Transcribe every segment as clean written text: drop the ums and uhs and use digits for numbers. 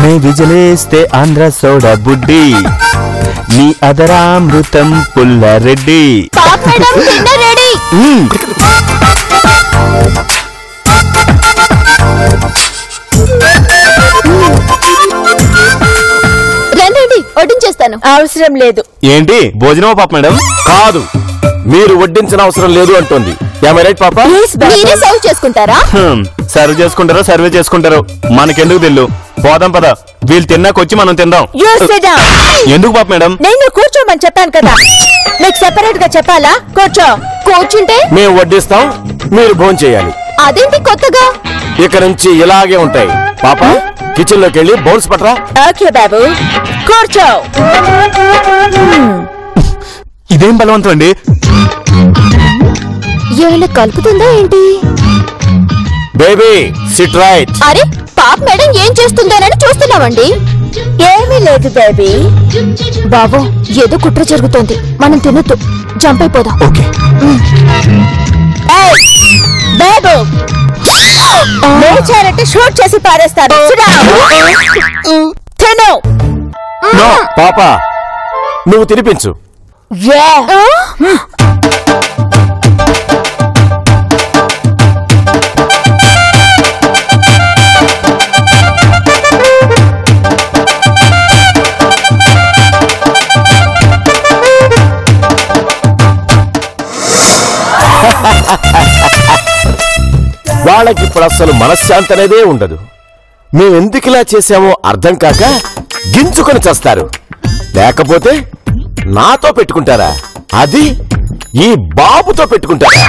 నే విజలేస్తే ఆంధ్ర సోడా బుడ్డి నీ అదరామృతం పుల్లారెడ్డి రండి వడ్డించేస్తాను. అవసరం లేదు. ఏంటి భోజనమా పాప మేడం? కాదు, మీరు వడ్డించిన అవసరం లేదు అంటోంది. పాప మీరే సర్వ్ చేసుకుంటారా? సర్వ్ చేసుకుంటారో సర్వే చేసుకుంటారో మనకెందుకు తెల్లు. పోదాం పద, వీళ్ళు తిన్నాకొచ్చి మనం తిందాం. ఎందుకు పాప మేడం? నేను కూర్చోమని చెప్పాను కదా, మీకు సెపరేట్ గా చెప్పాలా? కూర్చుంటే మేము వడ్డిస్తాం, మీరు భోజనం చేయాలి. అదేంటి కొత్తగా? ఇక నుంచి ఇలాగే ఉంటాయి. పాప కిచెన్ లోకి వెళ్ళి బౌల్స్ పట్రా. ఓకే బాబు, కూర్చో. ఇదేం బలవంతం అండి? ఏమైనా కలుపుతుందా ఏంటి? Baby SIT right. అరే పాప మేడం ఏం చేస్తుందోనని చూస్తున్నామండి. ఏమీ లేదు బేబీ. బాబు ఏదో కుట్ర జరుగుతోంది, మనం తినొద్దు, జంప్ అయిపోదాం. ఓకే బాబు లేచారంటే షూట్ చేసి పారేస్తారు. తిను. పాప నువ్వు తినిపించు. వాళ్ళకి ఇప్పుడు అసలు మనశ్శాంతి అనేదే ఉండదు. మేమెందుకు ఇలా చేశామో అర్థం కాక గింజుకొని చేస్తారు. లేకపోతే నాతో పెట్టుకుంటారా? అది ఈ బాబుతో పెట్టుకుంటారా?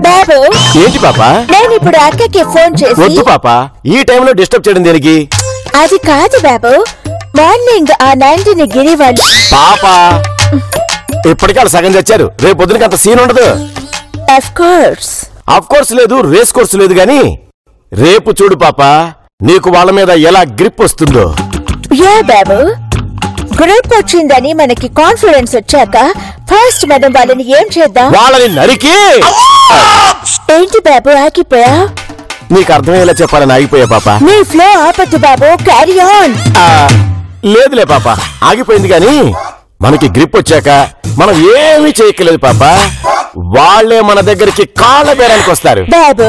బాబు ఏంటి పాప? నేను ఇప్పుడు అక్కకి ఫోన్ చేసి. వద్దు పాప, ఈ టైంలో డిస్టర్బ్ చేయడం దేనికి? అది కాదు బాబు, మార్నింగ్ ఆ 90 గిరి వాళ్ళు. పాప ఇప్పటికే వాళ్ళు సగం చచ్చారు, రేపు పొద్దునకి అంత సీన్ ఉండదు. అఫ్ కోర్స్ లేదు, రేస్ కోర్స్ లేదు. గాని రేపు చూడు పాప, నీకు వాళ్ళ మీద ఎలా గ్రిప్ వస్తుందో. బాబు గ్రిప్ వచ్చిందని మనకి కాన్ఫిడెన్స్ వచ్చాక ఫస్ట్ మనం వాళ్ళని ఏం చేద్దాం? వాళ్ళని నరికి. ఏంటి బాబు ఆగిపోయా? నీకు అర్థమయ్యేలా చెప్పాలని ఆగిపోయా పాప. నీ ఫ్లో ఆపద్దు బాబు, క్యారీ ఆన్. లేదులే పాప, ఆగిపోయింది. గాని మనకి గ్రిప్ వచ్చాక మనం ఏమీ చేయక్కలేదు పాప. వాళ్లే మన దగ్గరికి కాళ్ళ బేరానికి వస్తారు బాబు.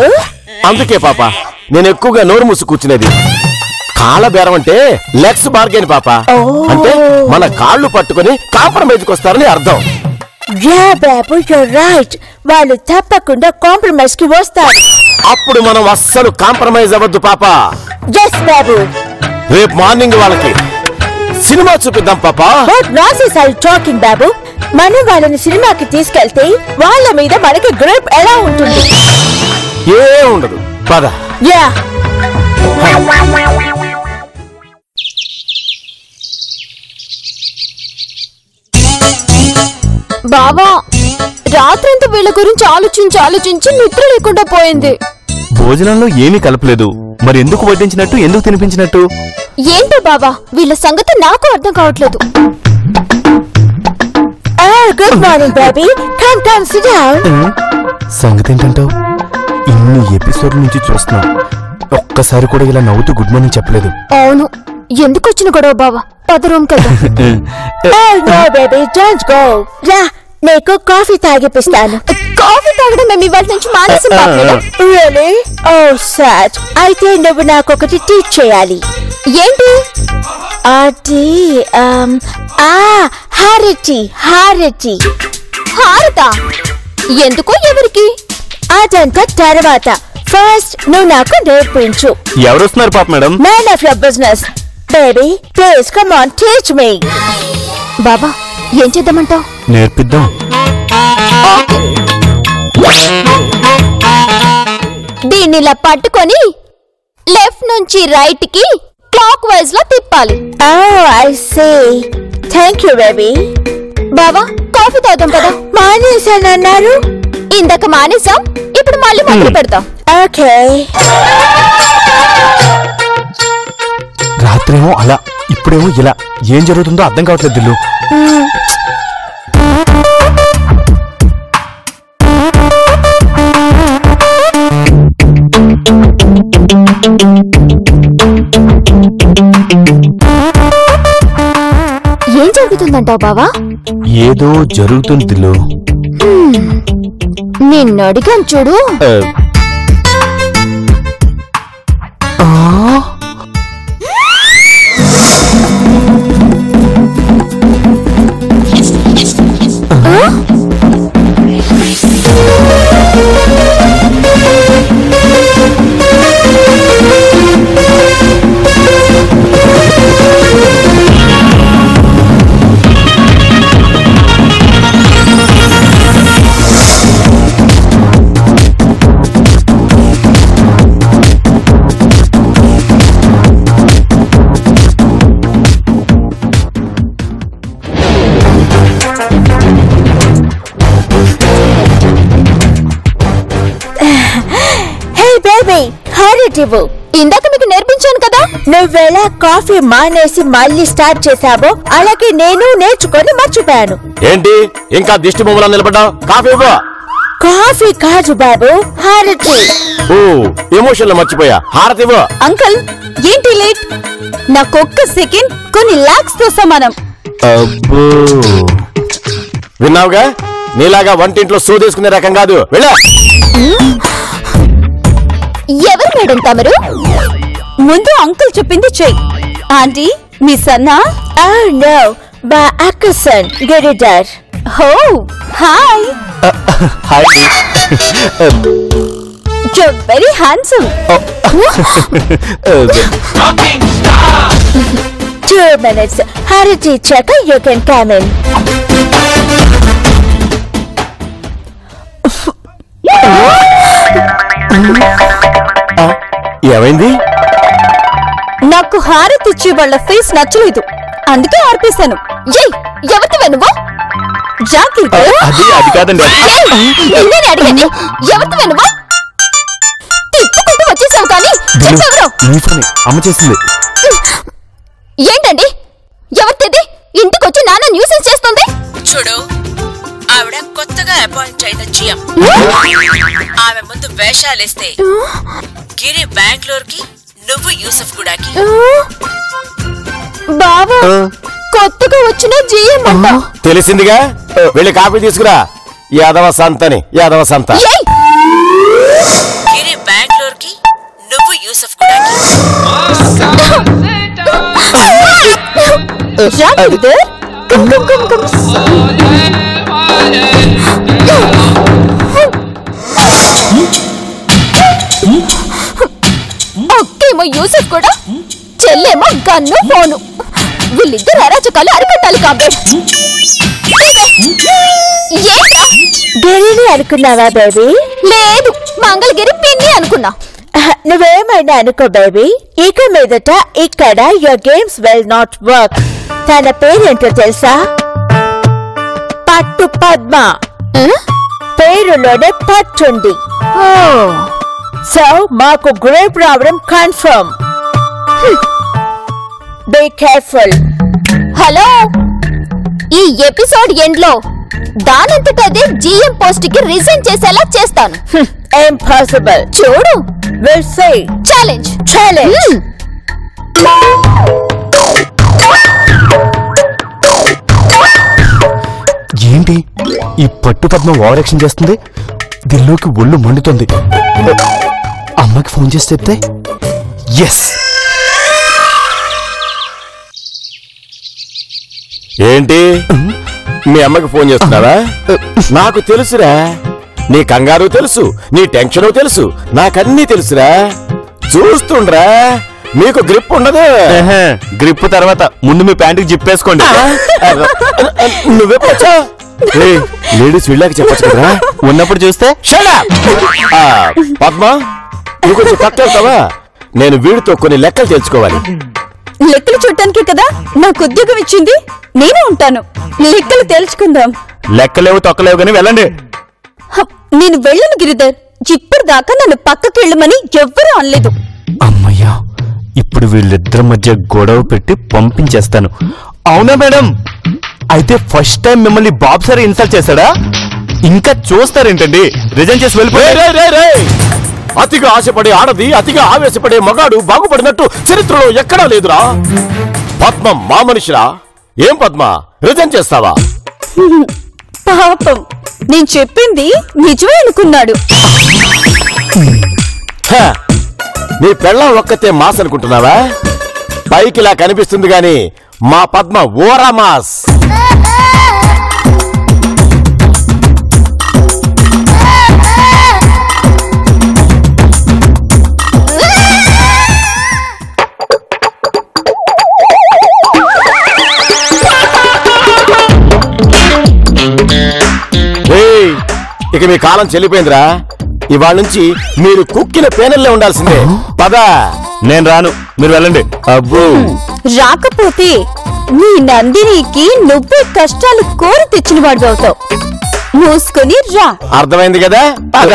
అందుకే పాప నేను ఎక్కువగా నోరు మూసి కూర్చునేది. కాళ్ళ బేరం అంటే లెగ్స్ బార్గెన్ పాప. అంటే మన కాళ్ళు పట్టుకుని కాంప్రమైజ్కి వస్తారని అర్థం. బాబు you're right, వాళ్ళు తప్పకుండా కాంప్రమైజ్ కి వస్తారు. అప్పుడు మనం అస్సలు కాంప్రమైజ్ అవ్వద్దు పాప. ఎస్ బాబు. రేపు మార్నింగ్ వాళ్ళకి సినిమా చూపిద్దాం పాప. What nonsense are you talking బాబు? మనం వాళ్ళని సినిమాకి తీసుకెళ్తే వాళ్ళ మీద మనకి గ్రిప్ ఎలా ఉంటుంది? ఏ ఉండదు పద. బావా రాత్రంతా వీళ్ళ గురించి ఆలోచించి నిద్ర లేకుండా పోయింది. భోజనంలో ఏమీ కలపలేదు, మరి ఎందుకు వడ్డించినట్టు, ఎందుకు తినిపించినట్టు? ఏంటో బావా వీళ్ళ సంగతి నాకు అర్థం కావట్లేదు. Good morning baby, come come SIT down. సంగతి ఏంటంటావు? ఇన్ని ఎపిసోడ్ నుంచి చూస్తున్నాం, ఒక్కసారి కూడా ఇలా నవ్వుతూ గుడ్ మార్నింగ్ చెప్పలేదు. అవును, ఎందుకు వచ్చిన గొడవ బావా? పద రూమ్ కదా. No baby don't go. రా నీకు కాఫీ తాగిపిస్తాను. కాఫీ తాగడం మేము ఇవాళ నుంచి మానేసాం. రియల్లీ? Oh sad. అయితే నువ్వు నాకు ఒకటి టీచ్ చేయాలి. ఏంటి? అది హారతి. హారతా? ఎందుకో ఎవరికి? అదంతా తర్వాత. ఫస్ట్ నువ్వు నాకు నేర్పించు. ఎవరు వస్తున్నారు పాప madam? None of your business. Baby please come on teach me. బాబా ఏం చేద్దామంటావు? నేర్పిద్దాం. దీన్ని ఇలా పట్టుకొని లెఫ్ట్ నుంచి రైట్ కి క్లాక్ వైజ్ లో తిప్పాలి. I see. Thank you baby. బావా కాఫీ తాగుదాం కదా. మానేసానన్నారు. ఇందాక మానేసాం, ఇప్పుడు మళ్ళీ మొదలు పెడతాం. ఓకే. రాత్రేమో అలా, ఇప్పుడేమో ఇలా. ఏం జరుగుతుందో అర్థం కావట్లేదు దిల్లు. ఏం జరుగుతుందంటావు బావా? ఏదో జరుగుతుంది దిల్లు. నిన్ను అడిగాను చూడు. ఇందాక మీకు నేర్పించాను కదా. నువ్వెలా కాఫీ మానేసి మళ్ళీ స్టార్ట్ చేసావో అలాగే నేను నేర్చుకొని మర్చిపోయాను. ఏంటి ఇంకా దిష్టి బొమ్మలా నిలబడ్డావు? కాఫీ ఇవ్వు. కాఫీ కాదు బాబు, హారతి. ఓ ఎమోషన్ లో మర్చిపోయా. హారతి ఇవ్వు. అంకుల్ ఏంటి లేట్? నాకొక్క సెకండ్ కొన్ని లాక్స్ తో సమానం. విన్నావుగా, నీలాగా వంటింట్లో సోదేసుకునే రకం కాదు. వెళ్ళా. ఎవరు మేడం తమరు? ముందు అంకుల్ చెప్పింది చెయ్యి. ఆంటీ మీ సన్నా? నో, మా అక్క సన్ గిరిధర్. హో hi. Hi. You very handsome. 2 minutes. హారతి ఇచ్చాక యూ కెన్ కమ్ ఇన్. ఏమైంది? నాకు హారతి ఇచ్చే వాళ్ళ ఫేస్ నచ్చలేదు, అందుకే ఆర్పేశాను. ఎవరివే నువ్వు? జాగ్రత్త. అది కాదండి. నేనే అడిగాను, ఎవరివే నువ్వు? తిప్పుకుంటూ వచ్చేసావు కానీ చెప్పెవరు? అమ్మ చేసింది. ఏంటండి ఎవరిది? ఇంటికొచ్చి నాన్న న్యూసెన్స్ చేస్తుంది. చూడు, ఆవిడ కొత్తగా అపాయింట్ అయిన జిఎం. ఆమె ముందు వేషాలేస్తే గిరి బెంగళూరుకి, నువ్వు యూసఫ్ గూడాకి. బావా, కొత్తగా వచ్చిన జిఎం అంట. తెలిసిందిగా, వెళ్ళి కాఫీ తీసుకురా. యాదవ సంతని, యాదవ సంత. గిరి బెంగళూరుకి, నువ్వు యూసఫ్ గూడాకి. అక్కేమో యూసఫ్ కూడా, చెల్లేమో గన్ను ఫోను. వీళ్ళిద్దరు అరాచకాలు అరికట్టాలి కాబట్టి. గిరిని అనుకున్నావా బేబీ? లేదు, మంగళగిరి పిన్ని అనుకున్నా. నువ్వేమైనా అనుకో బేబీ, ఇక మీదట ఇక్కడ your games will not work. తన పేరేంటో తెలుసా? పట్టు పద్మ. పేరులోనే పట్టుంది. సో మాకు గ్రేప్ రావడం కన్ఫర్మ్. Be careful. హలో, ఈ ఎపిసోడ్ ఎండ్ లో దానంతటదే జిఎం పోస్ట్ కి రిజైన్ చేసేలా చేస్తాను. ఇంపాసిబుల్. చూడు, విల్ సీ. ఛాలెంజ్. ఏంటి ఈ పట్టు పద్మం ఓవర్ యాక్షన్ చేస్తుంది? దిల్లోకి ఒళ్ళు మండుతుంది. అమ్మకి ఫోన్ చేసి చెప్తే ఎస్. ఏంటి మీ అమ్మకి ఫోన్ చేస్తున్నావా? నాకు తెలుసురా, నీ కంగారు తెలుసు, నీ టెన్షన్ తెలుసు, నాకన్నీ తెలుసురా. చూస్తుండ్రా, మీకు గ్రిప్ ఉండదు. గ్రిప్ తర్వాత ముందు మీ ప్యాంటుకి జిప్పేసుకోండి. నువ్వే పోచా. లేడీస్ వీళ్ళకి చెప్పచ్చు కదా, ఉన్నప్పుడు చూస్తే. పద్మ, నువ్వు కొంచెం పక్క వెళ్తావా? నేను వీడితో కొన్ని లెక్కలు తెలుసుకోవాలి. లెక్కలు చూడటానికే కదా నాకు ఉద్యోగం ఇచ్చింది. నేను ఉంటాను, లెక్కలు తెలుసుకుందాం. లెక్కలేవు తొక్కలేవు కానీ వెళ్ళండి. నేను వెళ్ళను గిరిధర్, ఇప్పుడు దాకా నన్ను పక్కకి వెళ్ళమని ఎవ్వరూ అనలేదు. అమ్మయ్యా, ఇప్పుడు వీళ్ళిద్దరి మధ్య గొడవ పెట్టి పంపించేస్తాను. అవునా మేడం? అయితే ఫస్ట్ టైం మిమ్మల్ని బాబు సార్ ఇన్సల్ట్ చేశాడా? ఇంకా చూస్తారేంటండి? రిజైన్ చేసి వెళ్ళిపోయి. అతిగా ఆశపడే ఆడది, అతిగా ఆవేశపడే మగాడు బాగుపడినట్టు చరిత్రలో ఎక్కడా లేదురా. పద్మ మా మనిషిరా. ఏం పద్మ, రిజైన్ చేస్తావా? పాపం, నేను చెప్పింది నిజమే అనుకున్నాడు. నీ పెళ్ళం ఒక్కతే మాస్ అనుకుంటున్నావా? పైకిలా కనిపిస్తుంది గాని మా పద్మ ఓరా మాస్. ఇక మీ కాలం చెల్లిపోయిందిరా. ఇవాళ నుంచి మీరు కుక్కిన పేనెల్లే ఉండాల్సిందే. పద. నేను రాను, మీరు వెళ్ళండి. అబ్బో, రాకపోతే నీ నందినికి నువ్వే కష్టాలు కోరి తెచ్చిన వాడు అవుతావు. మూసుకొని రా. అర్థమైంది కదా? పద.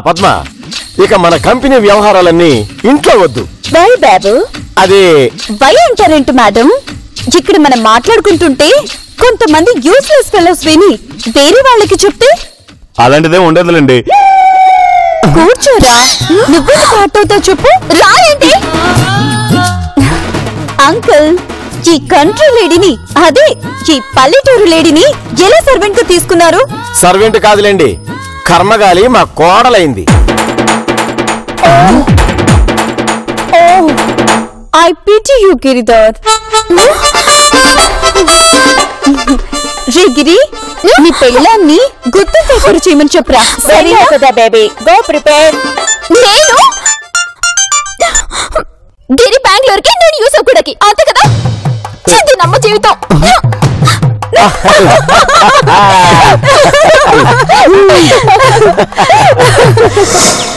పద్మ, ఇక మన కంపెనీ వ్యవహారాలన్నీ ఇంట్లో వద్దు. వై బాబు? అదే వై అంటారేంటి మేడం? ఇక్కడ మనం మాట్లాడుకుంటుంటే కొంతమంది యూస్లెస్ ఫెలోస్ విని వేరే వాళ్ళకి చెప్తే అలాంటిదే ఉండదులేండి. కూర్చోరా. నువ్వు పాటవుతావు చెప్పు. రాయండి అంకుల్. ఈ కంట్రీ లేడీని, అదే ఈ పల్లెటూరు లేడీని ఎలా సర్వెంట్ గా తీసుకున్నారు? సర్వెంట్ కాదులేండి, కర్మగాలి మా కోడలైంది. I pity you Giridhar. రే గిరి, నీ పెళ్ళాన్ని గుర్తు పేపర్ చేయమని చెప్పరా. సరేనా కదా బేబీ, గో ప్రిపేర్. నేను గిరి బెంగళూరుకి, నేను యూసఫ్ కూడాకి, అంతే కదా? చెంది నమ్మ జీవితం.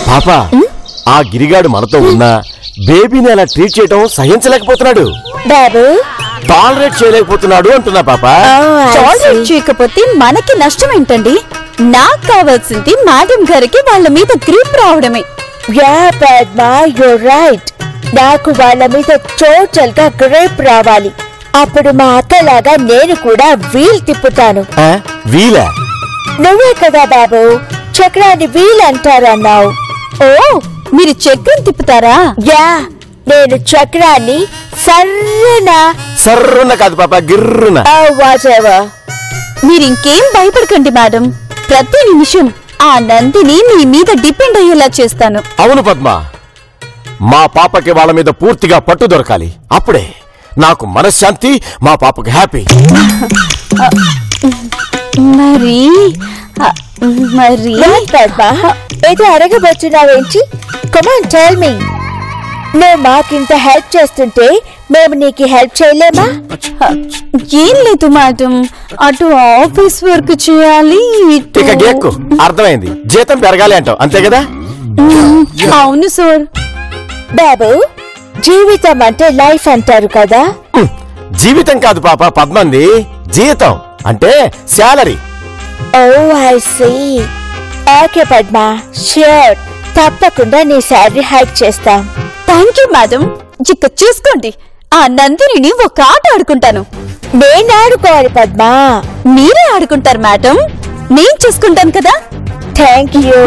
పాప, ఆ గిరిగాడు మనతో ఉన్నా బేబీని అలా ట్రీట్ చేయటం సహించలేకపోతున్నాడు. బాబు టాలరేట్ చేయలేకపోతున్నాడు అంటున్నా పాప. టాలరేట్ చేయకపోతే మనకి నష్టం ఏంటండి? నాకు కావాల్సింది మేడం గారికి వాళ్ళ మీద గ్రిప్ రావడమే. Yeah Padma, you're right. నాకు వాళ్ళ మీద టోటల్ గా గ్రిప్ రావాలి. అప్పుడు మా అక్కలాగా నేను కూడా వీల్ తిప్పుతాను. వీల? నువ్వే కదా బాబు చక్రాన్ని వీల్ అంటారన్నావు. ఓ, మీరు చక్రం తిప్పుతారా? యా, నేను చక్రాన్ని సర్రున కాదు పాప, గిర్రున. మీరింకేం భయపడకండి మేడం. ప్రతి నిమిషం ఆ నందిని మీ మీద డిపెండ్ అయ్యేలా చేస్తాను. అవును పద్మ, మా పాపకి వాళ్ళ మీద పూర్తిగా పట్టు దొరకాలి. అప్పుడే నాకు మనశ్శాంతి, మా పాపకి హ్యాపీ. మరి పద్మ, ఏదో అడగబోతున్నావేంటి? Come on tell me. నువ్వు మాకింత హెల్ప్ చేస్తుంటే మేము నీకు హెల్ప్ చేయలేమా? ఏం లేదు మేడం, అటు ఆఫీస్ వర్క్ చేయాలి, ఇక గేక్కు. అర్థమైంది, జీతం పెరగాలి అంటావు, అంతే కదా? అవును సార్. బాబు, జీవితం అంటే లైఫ్ అంటారు కదా? జీవితం కాదు పాప, పద్మంది జీతం అంటే salary. Oh I see. Okay Padma, sure, తప్పకుండా నీ శాలరీ హైక్ చేస్తాం. Thank you madam. ఇక చూసుకోండి, ఆ నందిని ఒక ఆట ఆడుకుంటాను. నేను ఆడుకోవాలి పద్మ? మీరే ఆడుకుంటారు మేడం, నేను చూసుకుంటాను కదా. Thank you.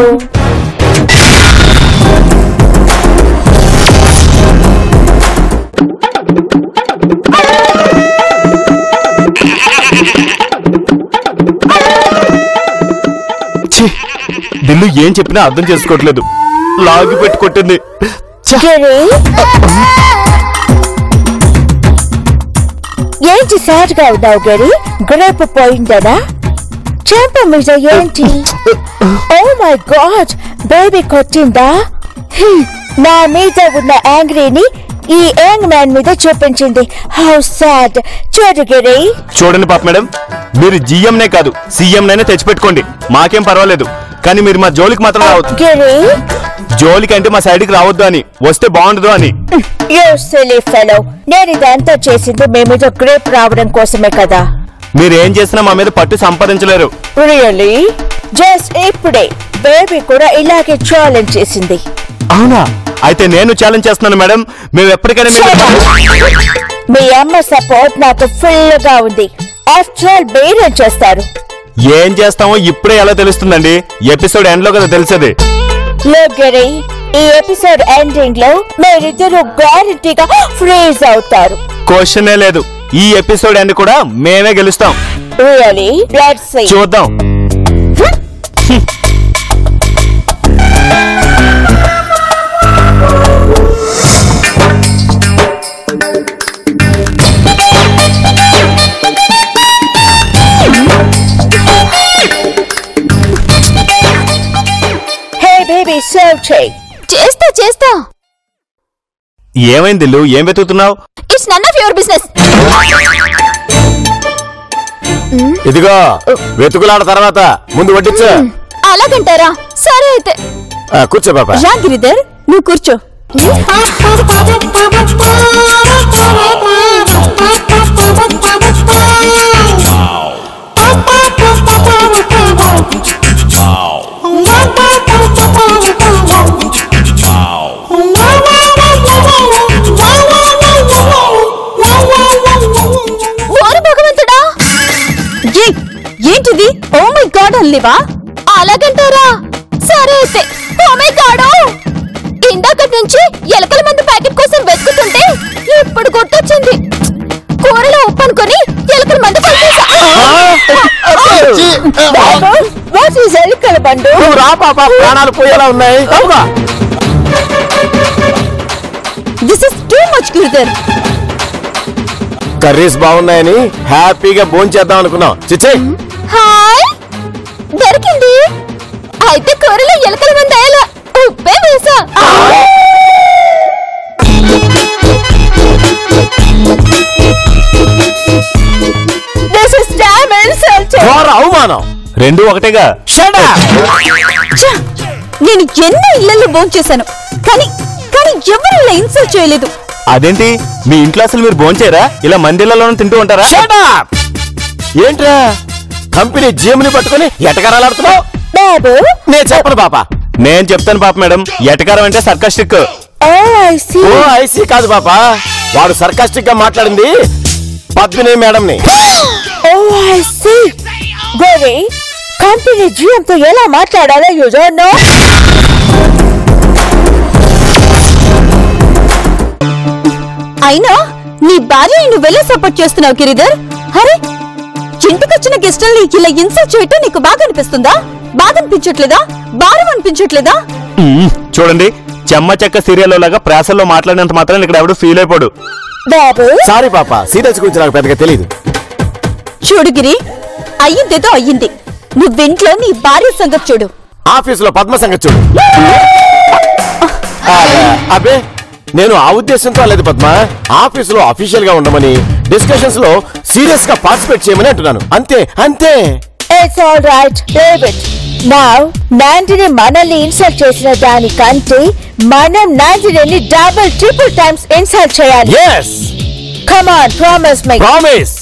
దిల్లు ఏం చెప్పినా అర్థం చేసుకోవట్లేదు, లాగి పెట్టి కొట్టింది. ఏంటి సాడ్ గా ఉన్నావు గరి? గ్రేప్ పోయిందనా? చెంప మీద ఏంటి? ఓ మై గాడ్, బేబీ కొట్టిందా? నా మీద ఉన్న యాంగ్రీని ఈ యంగ్ మ్యాన్ మీద చూపించింది. How sad. చూడు గిరి. చూడండి పాప మేడం, మీరు జిఎంనే కాదు సీఎంనైనా తెచ్చిపెట్టుకోండి, మాకేం పర్వాలేదు. కానీ మీరు మా జోలికి మాత్రం రావద్దు. గిరి, జోలికంటే మా సైడ్కి రావద్దు అని, వస్తే బాగుండదు అని. You silly fellow. నేను ఇదంతా చేసింది మీ మీద గ్రేప్ రావడం కోసమే కదా. మీరేం చేసినా మా మీద పట్టు సంపాదించలేరు. Really? జస్ట్ ఇప్పుడే బేబీ కూడా ఇలాగే ఛాలెంజ్ చేసింది. అవునా? అయితే నేను ఛాలెంజ్ చేస్తున్నాను మేడం. మేము ఎప్పటికైనా మీ అమ్మ సపోర్ట్ నాకు ఫుల్ గా ఉంది. ఆఫ్టర్ ఆల్ మీరేం చేస్తారు? ఏం చేస్తామో ఇప్పుడే ఎలా తెలుస్తుందండి? ఎపిసోడ్ ఎండ్ లో కదా తెలిసేది. లోగరి, ఈ ఎపిసోడ్ ఎండింగ్ లో మీరిద్దరు గ్యారంటీగా ఫ్రీజ్ అవుతారు. క్వశ్చనే లేదు. ఈ ఎపిసోడ్ ఎండ్ కూడా మేమే గెలుస్తాం. Really? Let's see. చూద్దాం. Hey baby, serve చేయి. చేస్తా. ఏమైంది దిల్లు? ఏం వెతుకుతున్నావు? It's none of your business. ఇదిగో వెతుకులాడ తర్వాత ముందు వడ్డించు. అలాగంటారా? సరే అయితే కూర్చో పాపా. రా గిరిధర్, నువ్వు కూర్చో. ఏంటిది? ఓ మై గాడ్ అల్లివా? అలాగంటారా? సరే అయితే. ఓ మై గాడ్, ఇందాకటి నుంచి ఎలకల మందు ప్యాకెట్ కోసం వెతుకుతుంటే ఇప్పుడు గుర్తొచ్చింది. కూరలో ఉప్పు అనుకుని ఎలకల మందు కలిపేసా. ఎలకల బండు రా పాపా, ప్రాణాలు పోయేలా ఉన్నాయి. This is too much Giridhar. Curries బాగున్నాయని హ్యాపీగా భోంచేద్దాం అనుకున్నాం. చిచ్చే హాయ్, దొరికింది. అయితే కూరలో ఎలకల మంది అయ్యేలా ఉప్పే వేసా. This is damn insult. అవమానం. రెండు ఒకటేగా. నేను ఎన్నో ఇళ్లలో భోంచేశాను, కానీ ఎవరు ఇలా ఇన్సల్ట్ చేయలేదు. అదేంటి? మీ ఇంట్లో అసలు మీరు భోంచేరా? ఇలా మందిళ్ళలోనే తింటూ ఉంటారా? ఏంట్రా కంపెనీ జీఎంని పట్టుకుని ఎటకరాలాడుతున్నావు? బాబు, నేను చెప్పను పాపా. నేను చెప్తాను పాప మేడం. ఎటకారం అంటే సర్కాస్టిక్. ఓ ఐసీ కాదు పాపా, వాడు సర్కాస్టిక్ గా మాట్లాడింది పద్మిని మేడంని. గోరి, కంపెనీ జీఎం తో ఎలా మాట్లాడాలో యు డోంట్ నో. అయినా నీ భార్య నువ్వెలా సపోర్ట్ చేస్తున్నావు గిరిధర్? అరే, ఇంటికొచ్చిన గెస్టుల్ని ఇలా ఇన్సల్ట్ చేయటం నీకు బాగా అనిపిస్తుందా? బాధ అనిపించట్లేదా? భారం అనిపించట్లేదా? చూడండి, చెమ్మ చెక్క సీరియల్ లాగా ప్రాసల్లో మాట్లాడినంత మాత్రం ఇక్కడ ఎవడు ఫీల్ అయిపోడు. బాబు, సారీ పాపా, సీరియల్స్ గురించి నాకు పెద్దగా తెలియదు. చూడు గిరి, అయ్యిందేదో అయ్యింది. నువ్వింట్లో నీ భార్య సంగతి చూడు. ఆఫీసులో పద్మ సంగతి చూడు. అబ్బే, నేను ఆ ఉద్దేశంతో లేదు పద్మ. ఆఫీసులో అఫీషియల్ గా ఉండమని, డిస్కషన్స్ లో సీరియస్ గా పార్టిసిపేట్ చేయమని అంటున్నాను. అంతే. It's all right David. Now Nandini మనల్ని ఇన్సల్ట్ చేసిన దానికంటే మనం Nandini double triple times insult చేయాలి. yes come on, promise me. Promise.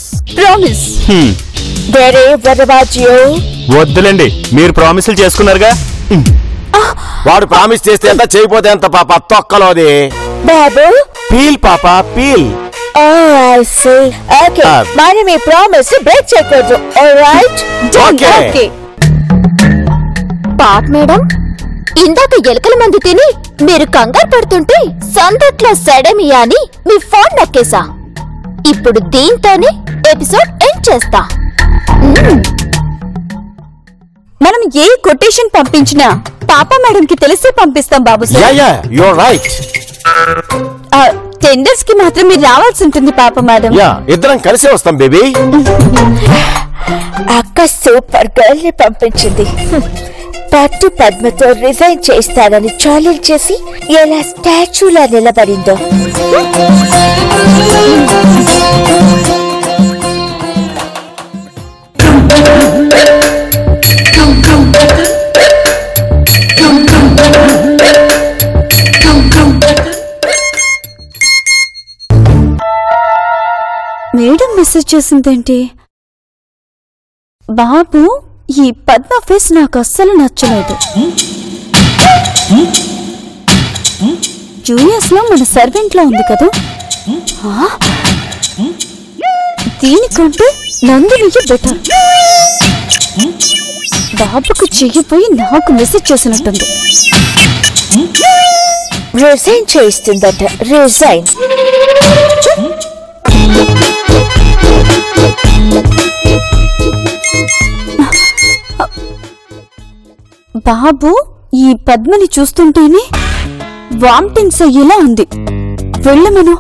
Very what about you? వద్దులేండి, మీరు ప్రామిసులు చేసుకున్నారుగా. వాడు ప్రామిస్ చేస్తే ఎంత, చేయకపోతే ఎంత పాప. తొక్కలోది. బాబు, పీల్ పాపా, పీల్. I see. Okay, మనం ఈ ప్రామిస్ బ్రేక్ చేయకూడదు. ఆల్రైట్? ఓకే. పాప్ మేడం, ఇందాక ఎలకల మంది తిని మీరు కంగారు పడుతుంటే సందట్లో సెడమియా అని మీ ఫోన్ నొక్కేసా. ఇప్పుడు దీంతోనే ఎపిసోడ్ ఎండ్ చేస్తా. మనం ఏ కొటేషన్ పంపించినా పాప మేడం కి తెలిసి పంపిస్తాం బాబు sir. You are right. Tenders కి మాత్రం మీరు రావాల్సి ఉంటుంది పాప మేడం. ఇద్దరం కలిసే వస్తాం బేబీ. అక్క సూపర్ గర్ల్ ని పంపించింది. పట్టు పద్మతో రిజైన్ చేస్తానని ఛాలెంజ్ చేసి ఎలా స్టాచ్యూలా నిలబడిందో. Madam message చేసిందేంటి? బాబు, ఈ పద్మ ఫేస్ నాకు అస్సలు నచ్చలేదు. జూనియర్స్ లో మన సర్వెంట్ లో ఉంది కదా, దీనికంటే నందినికి బెటర్. బాబుకు చెయ్యిపోయి నాకు మెసేజ్ చేసినట్టుంది. రిజైన్ చేస్తుందట. రిజైన్. బాబు, ఈ పద్మని చూస్తుంటేనే వామిటింగ్స్ అయ్యేలా ఉంది. వెళ్ళమను.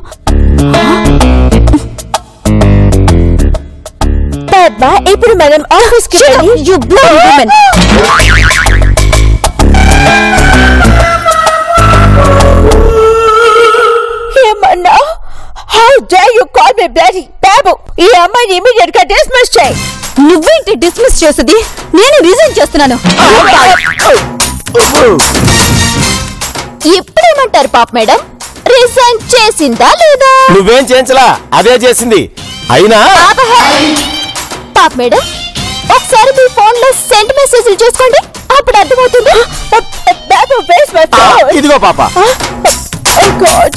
పద్మ, ఇప్పుడు మనం ఆఫీస్ కి వెళ్ళి You bloody woman. ఏమన్నా? How dare you call me bloody? బాబు, ఈ అమ్మాయిని ఇమీడియట్ గా డిస్మిస్ చేయి. నువ్వేంటి డిస్మిస్ చేసేది? నేను రిజైన్ చేస్తున్నాను. ఇప్పుడేమంటారు పాప మేడం? రిజైన్ చేసిందా లేదా? నువ్వేం చేయించలా, అదే చేసింది. అయినా పాప మేడం, ఒకసారి మీ ఫోన్ లో సెండ్ మెసేజ్లు చూసుకోండి, అప్పుడు అర్థమవుతుంది. బాబు, where's my phone? ఇదిగో పాప. Oh God.